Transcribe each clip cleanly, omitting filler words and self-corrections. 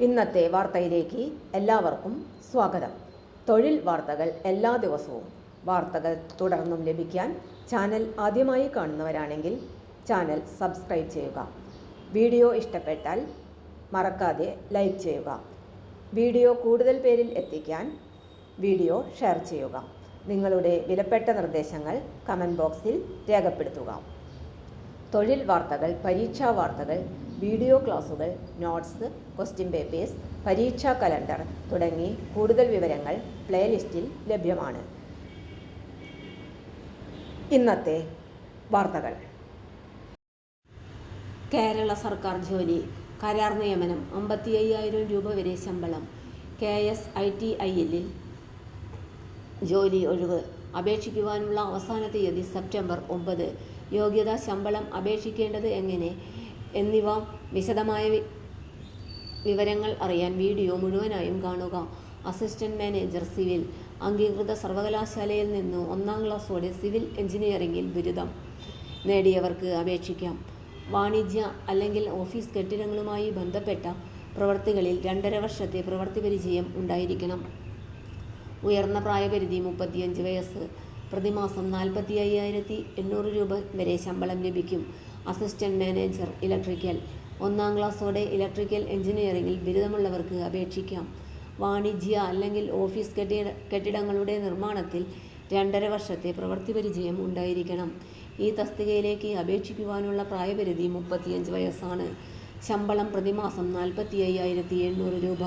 ഇന്നത്തെ വാർത്തയിലേക്ക് എല്ലാവർക്കും സ്വാഗതം. തൊഴിൽ വാർത്തകൾ എല്ലാ ദിവസവും വാർത്തകൾ തുടർന്നും ലഭിക്കാൻ ചാനൽ ആദ്യമായി കാണുന്നവരാണെങ്കിൽ ചാനൽ സബ്സ്ക്രൈബ് ചെയ്യുക. വീഡിയോ ഇഷ്ടപ്പെട്ടാൽ മറക്കാതെ ലൈക്ക് ചെയ്യുക. വീഡിയോ കൂടുതൽ പേരിൽ എത്തിക്കാൻ വീഡിയോ ഷെയർ ചെയ്യുക. നിങ്ങളുടെ വിലപ്പെട്ട നിർദ്ദേശങ്ങൾ കമൻറ്റ് ബോക്സിൽ രേഖപ്പെടുത്തുക. തൊഴിൽ വാർത്തകൾ, പരീക്ഷാ വാർത്തകൾ, വീഡിയോ ക്ലാസുകൾ, നോട്ട്സ്, ക്വസ്റ്റ്യൻ പേപ്പേഴ്സ്, പരീക്ഷാ കലണ്ടർ തുടങ്ങി കൂടുതൽ വിവരങ്ങൾ പ്ലേലിസ്റ്റിൽ ലഭ്യമാണ്. ഇന്നത്തെ വാർത്തകൾ. കേരള സർക്കാർ ജോലി കരാർ നിയമനം 55,000 രൂപ വരെ ശമ്പളം. KSITIL ജോലി ഒഴിവ്. അപേക്ഷിക്കുവാനുള്ള അവസാന തീയതി സെപ്റ്റംബർ 9. യോഗ്യത, ശമ്പളം, അപേക്ഷിക്കേണ്ടത് എങ്ങനെ എന്നിവ വിശദമായ വിവരങ്ങൾ അറിയാൻ വീഡിയോ മുഴുവനായും കാണുക. Assistant manager civil. അംഗീകൃത സർവകലാശാലയിൽ നിന്ന് 1ാം ക്ലാസ്സോടെ സിവിൽ എഞ്ചിനീയറിംഗിൽ ബിരുദം നേടിയവർക്ക് അപേക്ഷിക്കാം. വാണിജ്യ അല്ലെങ്കിൽ ഓഫീസ് കെട്ടിടങ്ങളുമായി ബന്ധപ്പെട്ട പ്രവൃത്തികളിൽ 2.5 വർഷത്തെ പ്രവൃത്തി പരിചയം ഉണ്ടായിരിക്കണം. ഉയർന്ന പ്രായപരിധി 35 വയസ്സ്. പ്രതിമാസം 45,800 രൂപ വരെ ശമ്പളം ലഭിക്കും. Assistant manager electrical. 1ാം ക്ലാസ്സോടെ ഇലക്ട്രിക്കൽ എഞ്ചിനീയറിംഗിൽ ബിരുദമുള്ളവർക്ക് അപേക്ഷിക്കാം. വാണിജ്യ അല്ലെങ്കിൽ ഓഫീസ് കെട്ടിടങ്ങളുടെ നിർമ്മാണത്തിൽ 2.5 വർഷത്തെ പ്രവൃത്തി പരിചയം ഉണ്ടായിരിക്കണം. ഈ തസ്തികയിലേക്ക് അപേക്ഷിക്കുവാനുള്ള പ്രായപരിധി 35 വയസ്സാണ്. ശമ്പളം പ്രതിമാസം 45,800 രൂപ.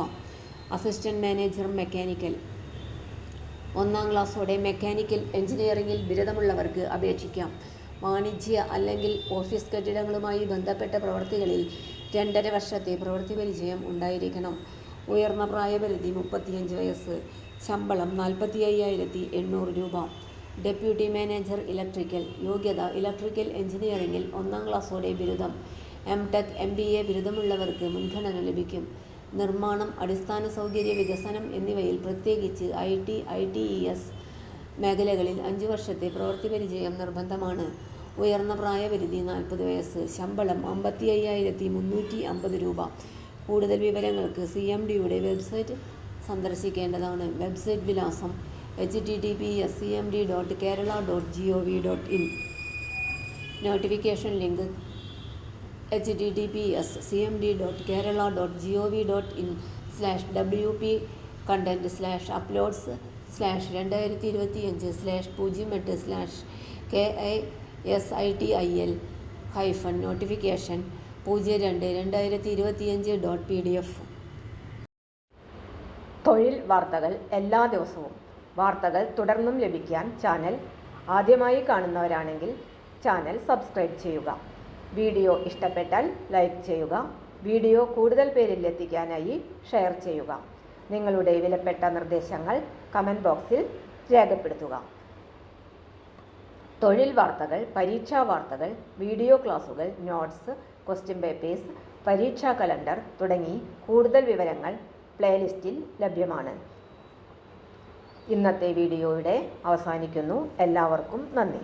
Assistant manager mechanical. 1ാം ക്ലാസ്സോടെ മെക്കാനിക്കൽ എഞ്ചിനീയറിംഗിൽ ബിരുദമുള്ളവർക്ക് അപേക്ഷിക്കാം. വാണിജ്യ അല്ലെങ്കിൽ ഓഫീസ് കെട്ടിടങ്ങളുമായി ബന്ധപ്പെട്ട പ്രവൃത്തികളിൽ 2.5 വർഷത്തെ പ്രവൃത്തി പരിചയം ഉണ്ടായിരിക്കണം. ഉയർന്ന പ്രായപരിധി 35 വയസ്സ്. ശമ്പളം 45,800 രൂപ. Deputy manager electrical. യോഗ്യത, ഇലക്ട്രിക്കൽ എഞ്ചിനീയറിംഗിൽ 1ാം ക്ലാസ്സോടെ ബിരുദം. MTech, MBA ബിരുദമുള്ളവർക്ക് മുൻഗണന ലഭിക്കും. നിർമ്മാണം, അടിസ്ഥാന സൗകര്യ വികസനം എന്നിവയിൽ പ്രത്യേകിച്ച് IT, ITES മേഖലകളിൽ 5 വർഷത്തെ പ്രവൃത്തി പരിചയം നിർബന്ധമാണ്. ഉയർന്ന പ്രായപരിധി 40 വയസ്സ്. ശമ്പളം 55,350 രൂപ. കൂടുതൽ വിവരങ്ങൾക്ക് CMDയുടെ വെബ്സൈറ്റ് സന്ദർശിക്കേണ്ടതാണ്. വെബ്സൈറ്റ് വിലാസം https://cmd.kerala.gov.in. Notification link https://uploads/2025/KISITIL-notification02/2025.pdf. തൊഴിൽ വാർത്തകൾ എല്ലാ ദിവസവും വാർത്തകൾ തുടർന്നും ലഭിക്കാൻ ചാനൽ ആദ്യമായി കാണുന്നവരാണെങ്കിൽ ചാനൽ സബ്സ്ക്രൈബ് ചെയ്യുക. വീഡിയോ ഇഷ്ടപ്പെട്ടാൽ ലൈക്ക് ചെയ്യുക. വീഡിയോ കൂടുതൽ പേരിൽ എത്തിക്കാനായി ഷെയർ ചെയ്യുക. നിങ്ങളുടെ വിലപ്പെട്ട നിർദ്ദേശങ്ങൾ കമൻറ്റ് ബോക്സിൽ രേഖപ്പെടുത്തുക. തൊഴിൽ വാർത്തകൾ, പരീക്ഷാ വാർത്തകൾ, വീഡിയോ ക്ലാസുകൾ, നോട്ട്സ്, ക്വസ്റ്റ്യൻ പേപ്പേഴ്സ്, പരീക്ഷാ കലണ്ടർ തുടങ്ങി കൂടുതൽ വിവരങ്ങൾ പ്ലേലിസ്റ്റിൽ ലഭ്യമാണ്. ഇന്നത്തെ വീഡിയോയുടെ അവസാനിക്കുന്നു. എല്ലാവർക്കും നന്ദി.